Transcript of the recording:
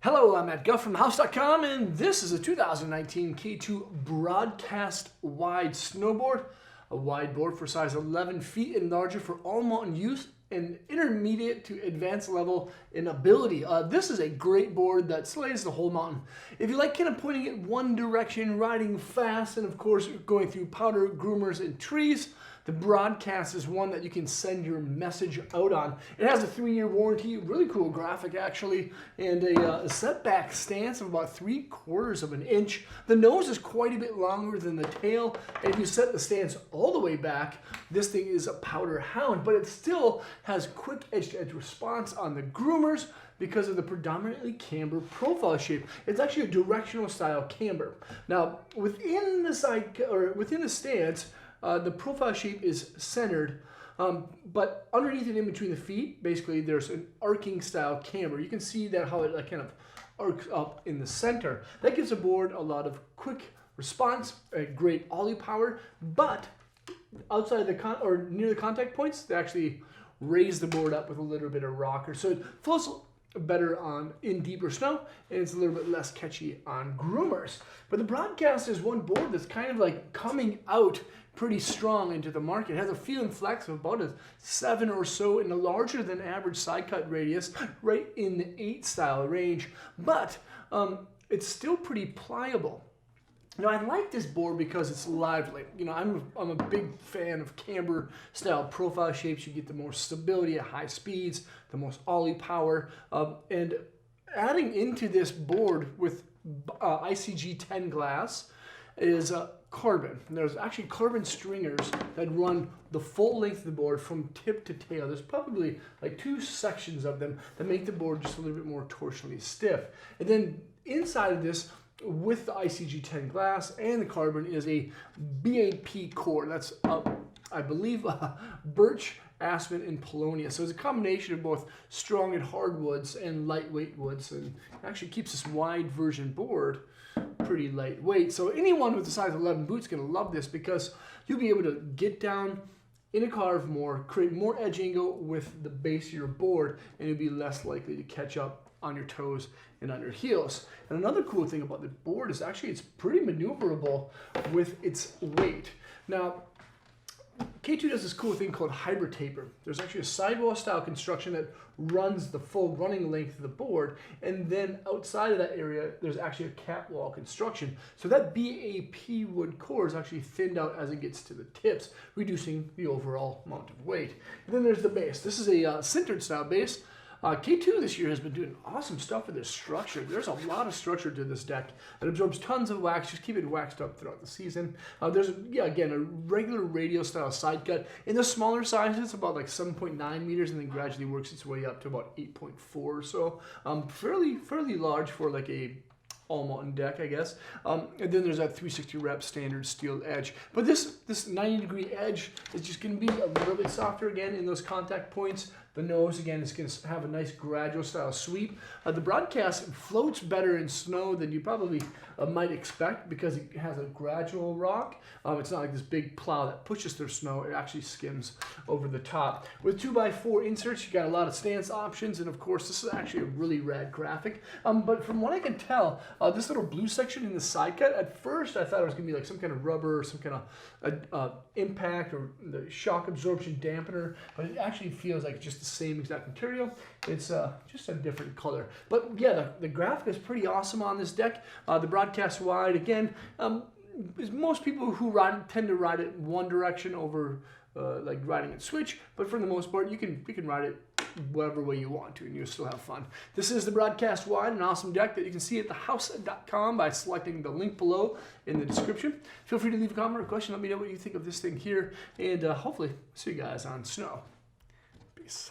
Hello, I'm Matt Guff from thehouse.com, and this is a 2019 K2 Broadcast Wide Snowboard, a wide board for size 11 feet and larger for all mountain use and intermediate to advanced level in ability. This is a great board that slays the whole mountain. If you like kind of pointing it one direction, riding fast, and of course going through powder, groomers, and trees, the Broadcast is one that you can send your message out on. It has a 3-year warranty, really cool graphic actually, and a setback stance of about 3/4 of an inch. The nose is quite a bit longer than the tail, and if you set the stance all the way back, this thing is a powder hound, but it still has quick edge-to-edge response on the groomers because of the predominantly camber profile shape. It's actually a directional style camber. Now, within the stance, the profile shape is centered, but underneath and in between the feet, basically there's an arcing style camber. You can see that how it kind of arcs up in the center. That gives the board a lot of quick response, a great Ollie power, but outside the near the contact points, they actually raise the board up with a little bit of rocker. So it flows better in deeper snow, and it's a little bit less catchy on groomers. But the Broadcast is one board that's kind of like coming out pretty strong into the market. It has a feel and flex of about a 7 or so in a larger than average side cut radius, right in the 8 style range, but it's still pretty pliable. Now, I like this board because it's lively. You know, I'm a big fan of camber style profile shapes. You get the more stability at high speeds, the most Ollie power, and adding into this board with ICG 10 glass is carbon. There's actually carbon stringers that run the full length of the board from tip to tail. There's probably like 2 sections of them that make the board just a little bit more torsionally stiff. And then inside of this, with the ICG 10 glass and the carbon, is a BAP core. That's, I believe, birch, aspen, and paulownia. So it's a combination of both strong and hardwoods and lightweight woods, and actually keeps this wide version board pretty lightweight. So anyone with a size 11 boot is going to love this because you'll be able to get down in a carve more, create more edge angle with the base of your board, and you'll be less likely to catch up on your toes and on your heels. And another cool thing about the board is actually it's pretty maneuverable with its weight. Now, K2 does this cool thing called hybrid taper. There's actually a sidewall style construction that runs the full running length of the board, and then outside of that area there's actually a catwall construction. So that BAP wood core is actually thinned out as it gets to the tips, reducing the overall amount of weight. And then there's the base. This is a sintered style base. K2 this year has been doing awesome stuff with this structure. There's a lot of structure to this deck. It absorbs tons of wax. Just keep it waxed up throughout the season. There's, again, a regular radial style side cut. In the smaller sizes, it's about like 7.9 meters, and then gradually works its way up to about 8.4 or so. Fairly large for like a all mountain deck, I guess. And then there's that 360 rep standard steel edge. But this 90-degree edge is just going to be a little bit softer again in those contact points. The nose, again, is going to have a nice gradual style sweep. The Broadcast floats better in snow than you probably might expect because it has a gradual rock. It's not like this big plow that pushes through snow. It actually skims over the top. With 2x4 inserts, you got a lot of stance options, and of course, this is actually a really rad graphic. But from what I can tell, this little blue section in the side cut, at first I thought it was going to be like some kind of rubber or some kind of impact or the shock absorption dampener, but it actually feels like just the same exact material. It's just a different color. But yeah, the graphic is pretty awesome on this deck. The Broadcast wide, again, most people who tend to ride it one direction over like riding it switch, but for the most part, you can ride it whatever way you want to, and you'll still have fun. This is the Broadcast wide, an awesome deck that you can see at thehouse.com by selecting the link below in the description. Feel free to leave a comment or question. Let me know what you think of this thing here, and hopefully see you guys on snow. Peace.